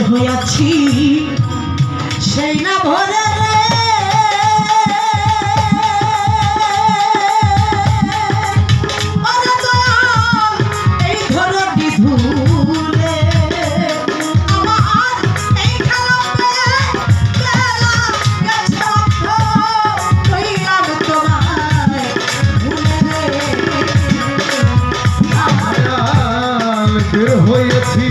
হইয়াছি সেই না ভরে এই ধরো বিধুরে আমার এই খেলাতে হয়েছি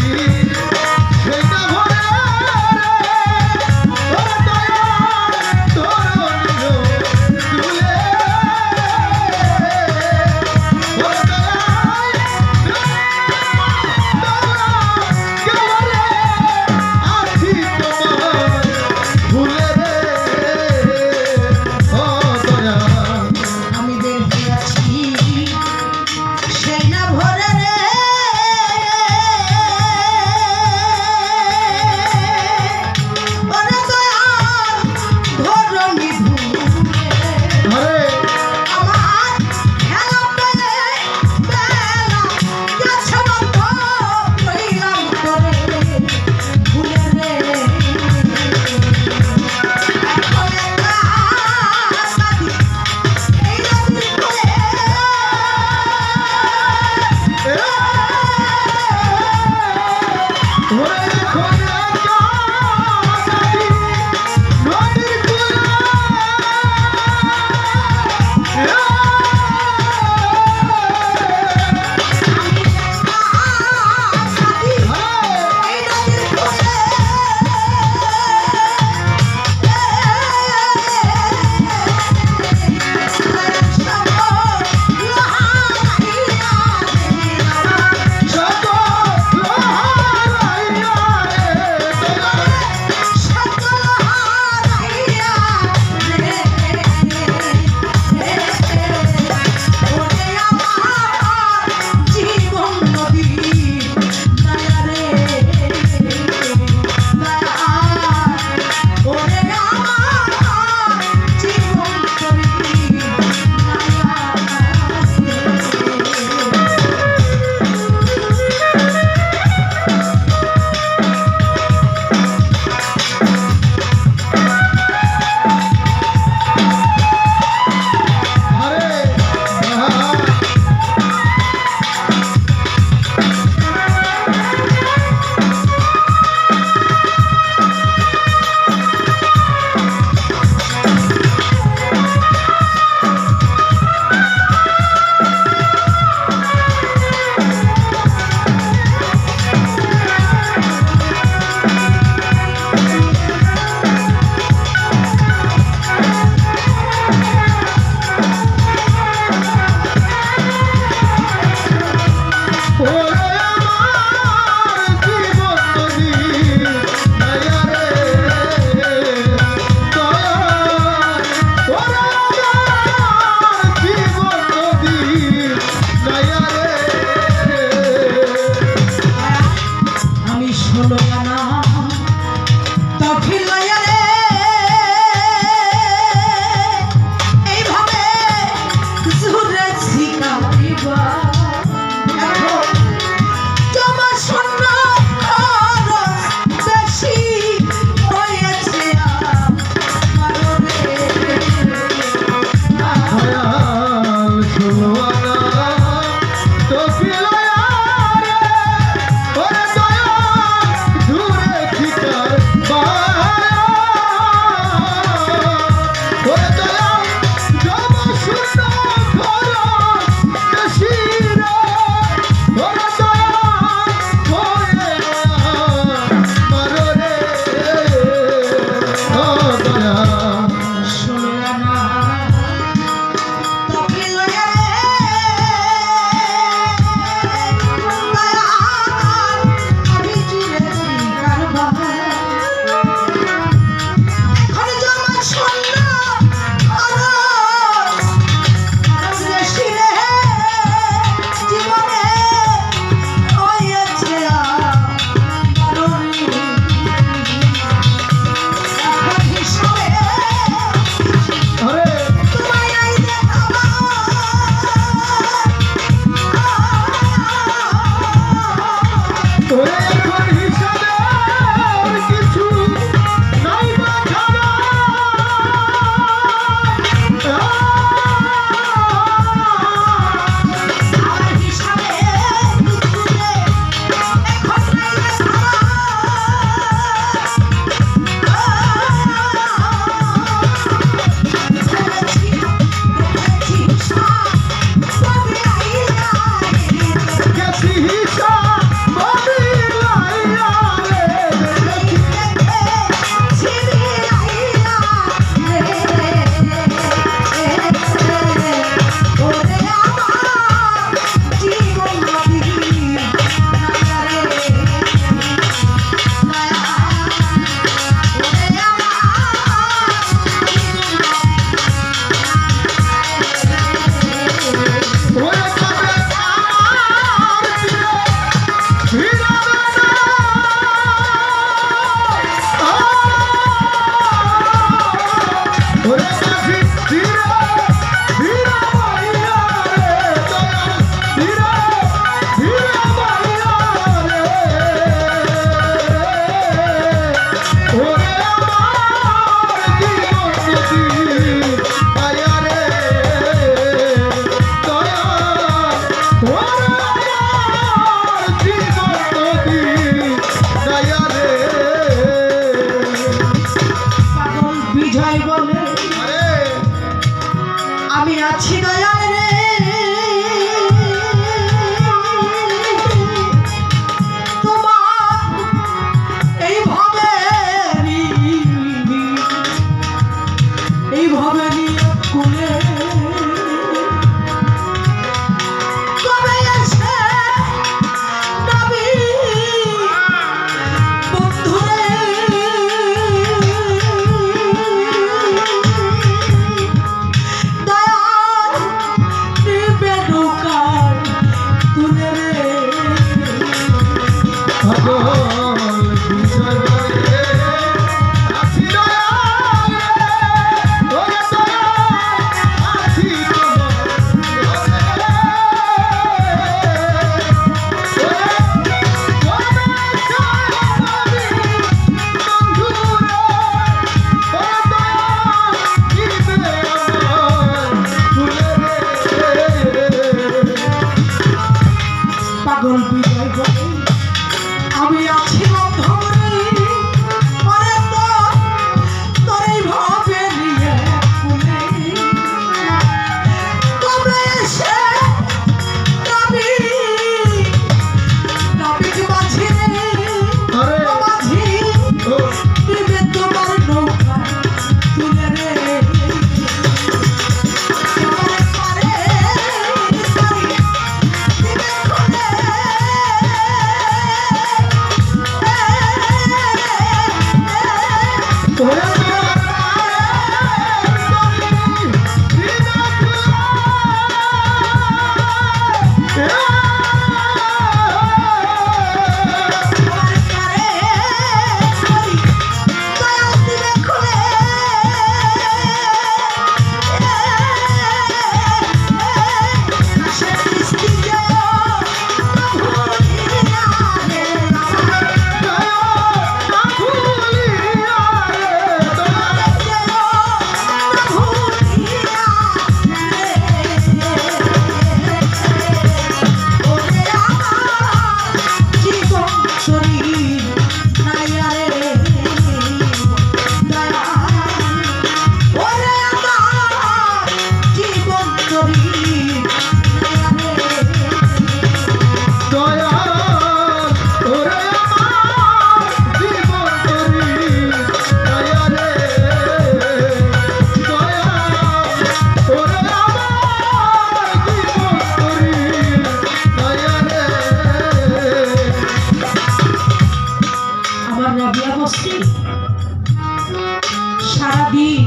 সারাদিন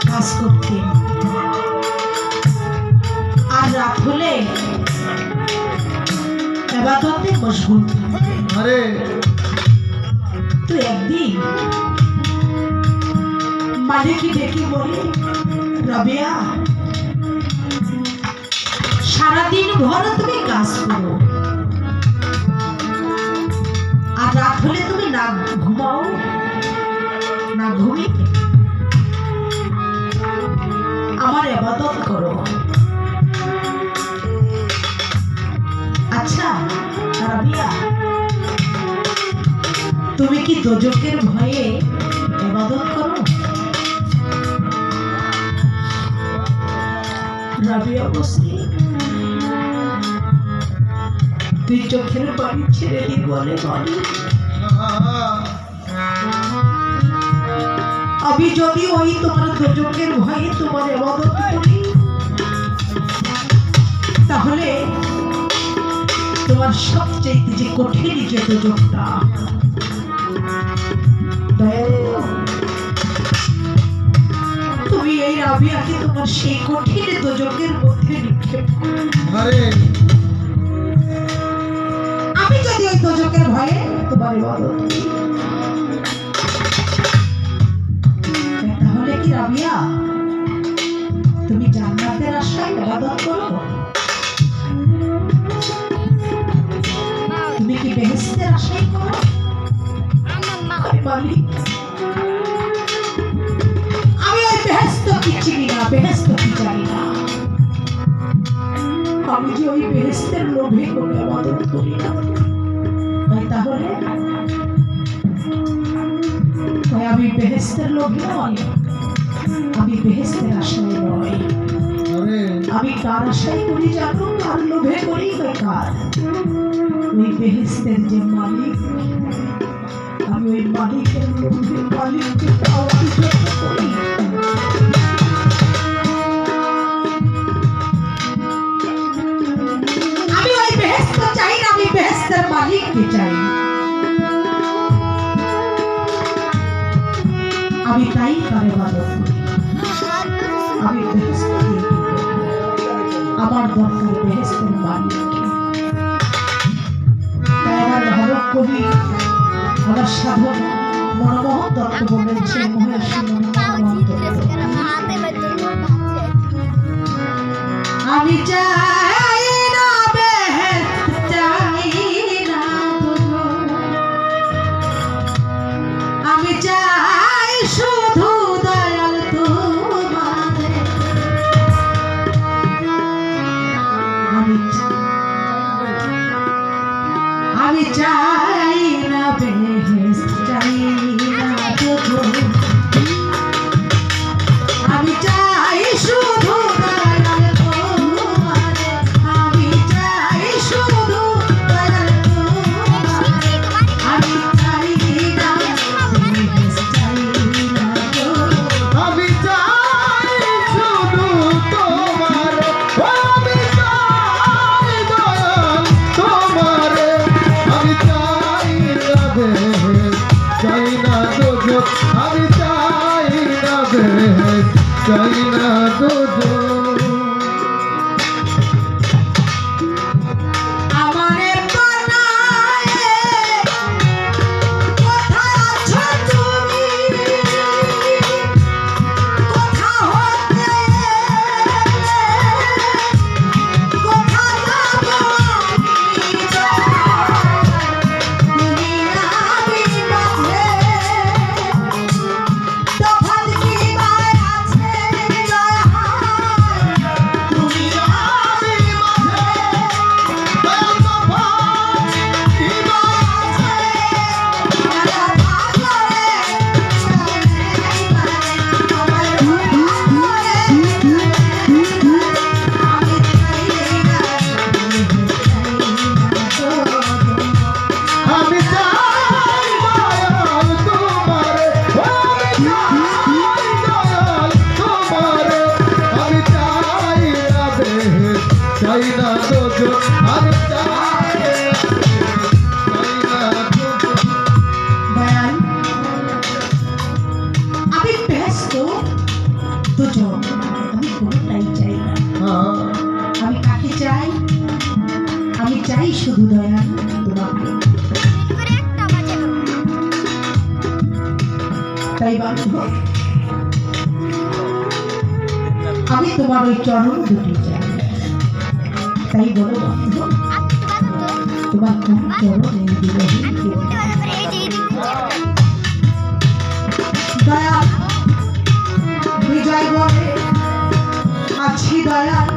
কাজ করতেন, আর রাত হলে ইবাদতে মশগুল থাকতেন। তো একদিন মালিককে ডেকে বলে, রাবিয়া, সারাদিন ভর তুমি কাজ করো, আর রাত হলে তুমি না ঘুমাও, না ঘুমিয়ে আমার ইবাদত করো। আচ্ছা রাবিয়া, তুমি কি দোজখের ভয়ে ইবাদত করো? রাবিয়া বসে তুই চোখের পানি ছেড়ে দিয়ে বলে, আমি যদি ওই তোমার দোজখের ভয়ে তোমার ইবাদত করি, তাহলে তোমার সবচেয়ে যে কঠিন যে দোজখটা, তুমি এই রাবিয়াকে তোমার সেই কঠিন দোজখের মধ্যে নিক্ষেপ করো। আমি যদি ওই দোজখের ভয়ে তোমার ইবাদত করি, তাহলে কি রাবিয়া তুমি জান্নাতের আশায় ইবাদত করো? তুমি কি বেহেশতের আশায় করো? আমি ওই বেহেশত কি চিনি না, বেহেশত কি জানি না। আমি যে ওই বেহেশতের লোভে কোনো ইবাদত করি না, তাহলে আমি বেহেশতের লোভে নয়, আমি বেহেশতের আশায় নয়। আমি কার আশায় করি জানো? কার লোভে করি? কার? ওই বেহেশতের যে মালিক, আমি ওই মালিকের লোভে মালিককে পাওয়ার জন্য করি। আমি ওই বেহেশত চাই না, আমি বেহেশতের মালিককে চাই। আমি তাই তার ইবাদত করি। আমি বেহেশত দিয়ে আমার দরকার বেহেশতের মালিককে। তাই আমার ভাবক কবি, আমার সাধক মনমোহন দত্ত বলেছেন, মহর্ষি মনমোহন দত্ত, আমি চাই না বেহেশত, চাই না দোজখ, আমি চাই শুধু দয়াল তোমারে। আমি চাই না বেহেশত, চাই না দোজখ, আমি চাই শুধু দয়াল তোমারে। আমি চাই শুধু দয়াল তোমারে। আমি চাই না বেহেশত, চাই না দোজখ, আমি চাই শুধু তোমার, আমি চাই দয়াল তোমারে, আমি চাই না বেহেশত, চাই না দোজখ। দুজন আমি চাই না বেহেশত চাই না দুজন আমারে বানায় কোথায় আছো তুমি কোথা হতে কোথা যাব আমি আমি বাজে তফাৎ কি বাই আছে জয় তুমি আমি আমি চাই দয়াল তোমারে আমি চাই দয়াল তোমারে আমি চাই না বেহেশত চাই না দুজন আমি চাই না দুজন দয়াল আমি ব্যস্ত দুজন আমি কোনোটাই চাই না আমি কাকে চাই আমি চাই শুধু দয়াল তোমাকে তাই বান্ধব আমি তোমার ওই চরণ দুটি চাই তাই বলো বান্ধব তোমার কোন চরণ এই বিরোহী দয়াল বিজয় বলে আছি দয়াল